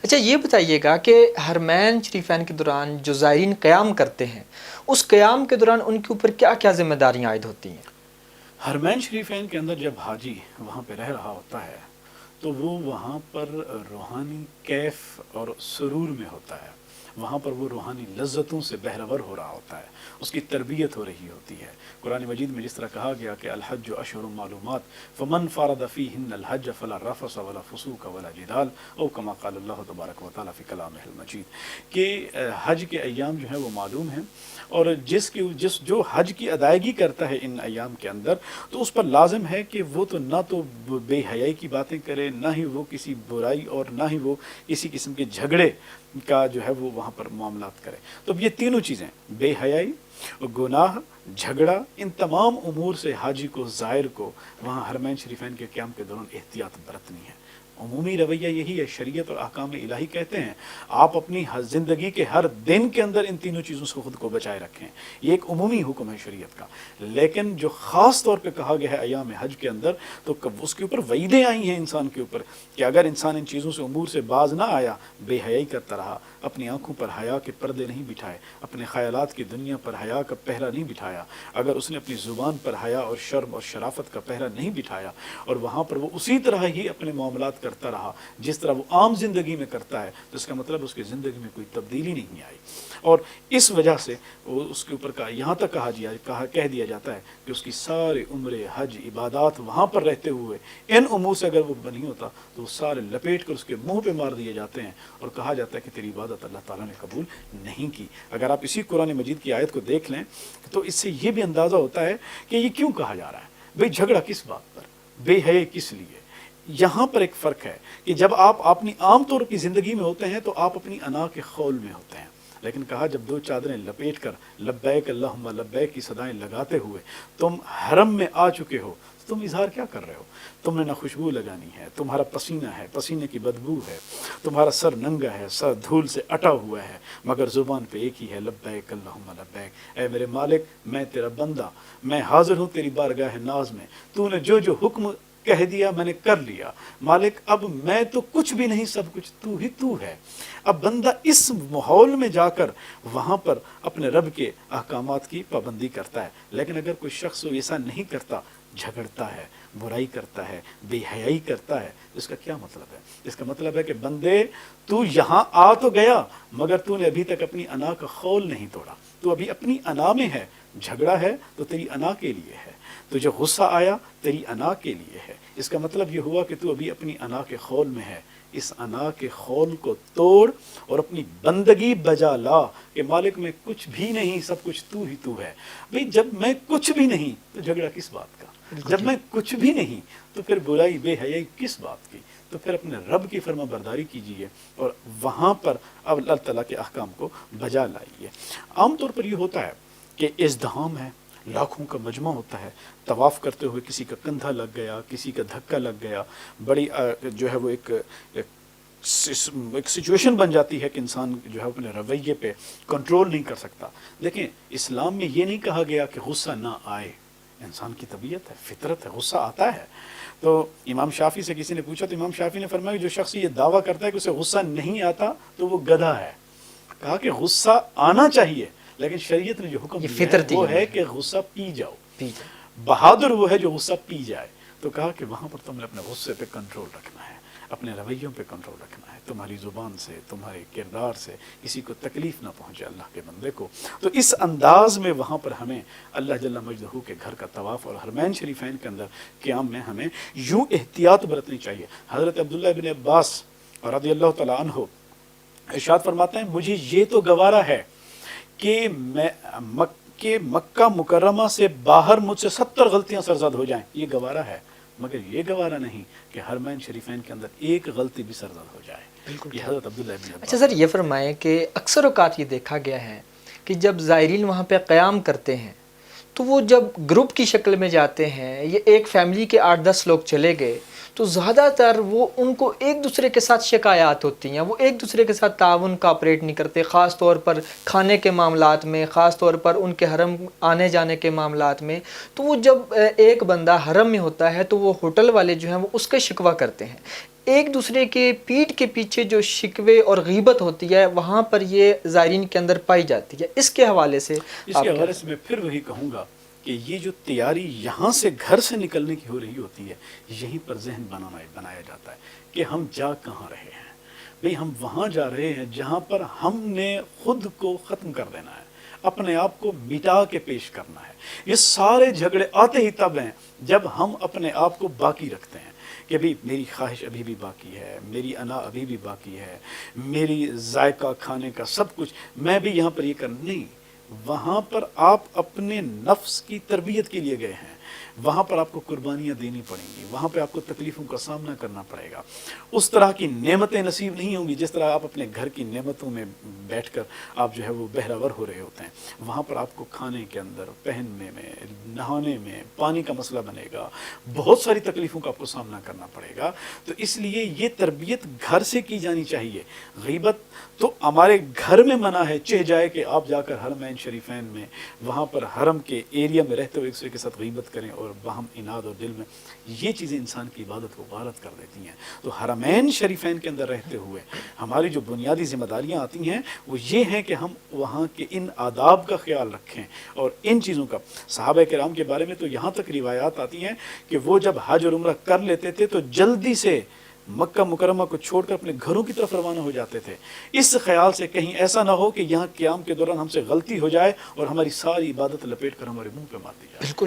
اچھا یہ بتائیے گا کہ حرمین شریفین کے دوران جو زائرین قیام کرتے ہیں اس قیام کے دوران ان کے اوپر کیا کیا ذمہ داریاں عائد ہوتی ہیں؟ حرمین شریفین کے اندر جب حاجی وہاں پہ رہ رہا ہوتا ہے تو وہ وہاں پر روحانی کیف اور سرور میں ہوتا ہے، وہاں پر وہ روحانی لذتوں سے بہرور ہو رہا ہوتا ہے، اس کی تربیت ہو رہی ہوتی ہے۔ قرآن مجید میں جس طرح کہا گیا کہ الحج اشہر معلومات فمن فرض فیہن الحج فلا رفث ولا فسوق ولا جدال او کما قال اللہ تبارک و تعالیٰ فی کلامہ المجید، کہ حج کے ایام جو ہیں وہ معلوم ہیں، اور جس جو حج کی ادائیگی کرتا ہے ان ایام کے اندر تو اس پر لازم ہے کہ وہ تو نہ تو بے حیائی کی باتیں کرے، نہ ہی وہ کسی برائی اور نہ ہی وہ کسی قسم کے جھگڑے کا جو ہے وہ وہاں پر معاملات کرے۔ تو اب یہ تینوں چیزیں، بے حیائی، گناہ، جھگڑا، ان تمام امور سے حاجی کو، زائر کو وہاں حرمین شریفین کے قیام کے دوران احتیاط برتنی ہے۔ عمومی رویہ یہی ہے، شریعت اور احکام الہی کہتے ہیں آپ اپنی زندگی کے ہر دن کے اندر ان تینوں چیزوں سے خود کو بچائے رکھیں، یہ ایک عمومی حکم ہے شریعت کا۔ لیکن جو خاص طور پہ کہا گیا ہے ایام حج کے اندر، تو اس کے اوپر وعیدیں آئی ہیں انسان کے اوپر کہ اگر انسان ان چیزوں سے امور سے باز نہ آیا، بے حیائی کرتا رہا، اپنی آنکھوں پر حیا کے پردے نہیں بٹھائے، اپنے خیالات کی دنیا پر حیا کا پہرا نہیں بٹھایا، اگر اس نے اپنی زبان پر حیا اور شرم اور شرافت کا پہرا نہیں بٹھایا اور وہاں پر وہ اسی طرح ہی اپنے معاملات کرتا رہا جس طرح وہ عام زندگی میں کرتا ہے، تو اس کا مطلب اس کی زندگی میں کوئی تبدیلی نہیں آئی، اور اس وجہ سے وہ اس کے اوپر کا یہاں تک کہہ دیا جاتا ہے کہ اس کی سارے عمرے، حج، عبادات وہاں پر رہتے ہوئے ان امور سے اگر وہ بنی ہوتا تو وہ سارے لپیٹ کر اس کے منہ پہ مار دیے جاتے ہیں اور کہا جاتا ہے کہ تیری عبادت اللہ تعالیٰ نے قبول نہیں کی۔ اگر آپ اسی قرآن مجید کی آیت کو دیکھ لیں تو اس سے یہ بھی اندازہ ہوتا ہے کہ یہ کیوں کہا جا رہا ہے، بھئی جھگڑا کس بات پر، بے حیائی کس لیے۔ یہاں پر ایک فرق ہے کہ جب آپ اپنی عام طور کی زندگی میں ہوتے ہیں تو آپ اپنی انا کے خول میں ہوتے ہیں، لیکن کہا جب دو چادریں لپیٹ کر لبیک اللہم لبیک کی صدائیں لگاتے ہوئے تم حرم میں آ چکے ہو، تم اظہار کیا کر رہے ہو؟ تم نے نہ خوشبو لگانی ہے، تمہارا پسینہ ہے، پسینے کی بدبو ہے، تمہارا سر ننگا ہے، سر دھول سے اٹا ہوا ہے، مگر زبان پہ ایک ہی ہے، لبیک اللہم لبیک، اے میرے مالک میں تیرا بندہ، میں حاضر ہوں تیری بارگاہ ناز میں، تو نے جو جو حکم کہہ دیا میں نے کر لیا، مالک اب میں تو کچھ بھی نہیں، سب کچھ تو ہی تو ہے۔ اب بندہ اس ماحول میں جا کر وہاں پر اپنے رب کے احکامات کی پابندی کرتا ہے، لیکن اگر کوئی شخص ایسا نہیں کرتا، جھگڑتا ہے، برائی کرتا ہے، بے حیائی کرتا ہے، اس کا کیا مطلب ہے؟ اس کا مطلب ہے کہ بندے تو یہاں آ تو گیا مگر تو نے ابھی تک اپنی انا کا خول نہیں توڑا، تو ابھی اپنی انا میں ہے، جھگڑا ہے تو تیری انا کے لیے ہے، تجھے غصہ آیا تیری انا کے لیے ہے، اس کا مطلب یہ ہوا کہ تو ابھی اپنی انا کے خول میں ہے۔ اس انا کے خول کو توڑ اور اپنی بندگی بجا لا کہ مالک میں کچھ بھی نہیں، سب کچھ تو ہی تو ہے۔ بھئی جب میں کچھ بھی نہیں تو جھگڑا کس بات کا، جب میں کچھ بھی نہیں تو پھر برائی بے حیائی کس بات کی؟ تو پھر اپنے رب کی فرما برداری کیجیے اور وہاں پر اب اللہ تعالیٰ کے احکام کو بجا لائیے۔ عام طور پر یہ ہوتا ہے کہ ازدحام ہے، لاکھوں کا مجمع ہوتا ہے، طواف کرتے ہوئے کسی کا کندھا لگ گیا، کسی کا دھکا لگ گیا، بڑی جو ہے وہ ایک سچویشن بن جاتی ہے کہ انسان جو ہے اپنے رویے پہ کنٹرول نہیں کر سکتا۔ دیکھیں اسلام میں یہ نہیں کہا گیا کہ غصہ نہ آئے، انسان کی طبیعت ہے، فطرت ہے، غصہ آتا ہے۔ تو امام شافعی سے کسی نے پوچھا تو امام شافعی نے فرمایا کہ جو شخص یہ دعویٰ کرتا ہے کہ اسے غصہ نہیں آتا تو وہ گدھا ہے۔ کہا کہ غصہ آنا چاہیے، لیکن شریعت نے جو حکم دیا ہے وہ ہے کہ غصہ پی جاؤ، بہادر وہ ہے جو غصہ پی جائے۔ تو کہا کہ وہاں پر تم نے اپنے غصے پہ کنٹرول رکھنا ہے، اپنے رویوں پہ کنٹرول رکھنا ہے، تمہاری زبان سے، تمہارے کردار سے کسی کو تکلیف نہ پہنچے اللہ کے بندے کو۔ تو اس انداز میں وہاں پر ہمیں اللہ جل مجدہ کے گھر کا طواف اور حرمین شریفین کے اندر قیام میں ہمیں یوں احتیاط برتنی چاہیے۔ حضرت عبداللہ بن عباس رضی اللہ تعالیٰ عنہ ارشاد فرماتے ہیں مجھے یہ تو گوارا ہے کہ مکہ مکرمہ سے باہر مجھ سے 70 غلطیاں سرزد ہو جائیں، یہ گوارا ہے، مگر یہ گوارا نہیں کہ حرمین شریفین کے اندر ایک غلطی بھی سرزد ہو جائے۔ یہ حضرت عبداللہ بن عباس۔ اچھا سر یہ فرمائیں کہ اکثر اوقات یہ دیکھا گیا ہے کہ جب زائرین وہاں پہ قیام کرتے ہیں تو وہ جب گروپ کی شکل میں جاتے ہیں، یہ ایک فیملی کے 8-10 لوگ چلے گئے تو زیادہ تر وہ ان کو ایک دوسرے کے ساتھ شکایات ہوتی ہیں، وہ ایک دوسرے کے ساتھ تعاون کا آپریٹ نہیں کرتے، خاص طور پر کھانے کے معاملات میں، خاص طور پر ان کے حرم آنے جانے کے معاملات میں۔ تو وہ جب ایک بندہ حرم میں ہوتا ہے تو وہ ہوٹل والے جو ہیں وہ اس کے شکوہ کرتے ہیں، ایک دوسرے کے پیٹھ کے پیچھے جو شکوے اور غیبت ہوتی ہے وہاں پر یہ زائرین کے اندر پائی جاتی ہے۔ اس کے حوالے سے اس کے حوالے سے میں پھر وہی کہوں گا کہ یہ جو تیاری یہاں سے گھر سے نکلنے کی ہو رہی ہوتی ہے، یہیں پر ذہن بنایا جاتا ہے کہ ہم جا کہاں رہے ہیں۔ بھئی ہم وہاں جا رہے ہیں جہاں پر ہم نے خود کو ختم کر دینا ہے، اپنے آپ کو مٹا کے پیش کرنا ہے۔ یہ سارے جھگڑے آتے ہی تب ہیں جب ہم اپنے آپ کو باقی رکھتے ہیں کہ بھی میری خواہش ابھی بھی باقی ہے، میری انا ابھی بھی باقی ہے، میری ذائقہ کھانے کا سب کچھ میں بھی یہاں پر یہ نہیں۔ وہاں پر آپ اپنے نفس کی تربیت کے لیے گئے ہیں، وہاں پر آپ کو قربانیاں دینی پڑیں گی، وہاں پہ آپ کو تکلیفوں کا سامنا کرنا پڑے گا، اس طرح کی نعمتیں نصیب نہیں ہوں گی جس طرح آپ اپنے گھر کی نعمتوں میں بیٹھ کر آپ جو ہے وہ بہراور ہو رہے ہوتے ہیں۔ وہاں پر آپ کو کھانے کے اندر، پہننے میں، نہانے میں، پانی کا مسئلہ بنے گا، بہت ساری تکلیفوں کا آپ کو سامنا کرنا پڑے گا۔ تو اس لیے یہ تربیت گھر سے کی جانی چاہیے۔ غیبت تو ہمارے گھر میں منع ہے، چہ جائے کہ آپ جا کر حرمین شریفین میں وہاں پر حرم کے ایریا میں رہتے ہوئے ایک دوسرے کے ساتھ غیبت کریں اور باہم اناد اور دل میں یہ چیزیں انسان کی عبادت کو غارت کر دیتی ہیں۔ تو حرمین شریفین کے اندر رہتے ہوئے ہماری جو بنیادی ذمہ داریاں آتی ہیں وہ یہ ہیں کہ ہم وہاں کے ان آداب کا خیال رکھیں اور ان چیزوں کا۔ صحابہ کرام کے بارے میں تو یہاں تک روایات آتی ہیں کہ وہ جب حج اور عمرہ کر لیتے تھے تو جلدی سے مکہ مکرمہ کو چھوڑ کر اپنے گھروں کی طرف روانہ ہو جاتے تھے، اس خیال سے کہیں ایسا نہ ہو کہ یہاں قیام کے دوران ہم سے غلطی ہو جائے اور ہماری ساری عبادت لپیٹ کر ہمارے منہ پہ مار دی جائے۔ بالکل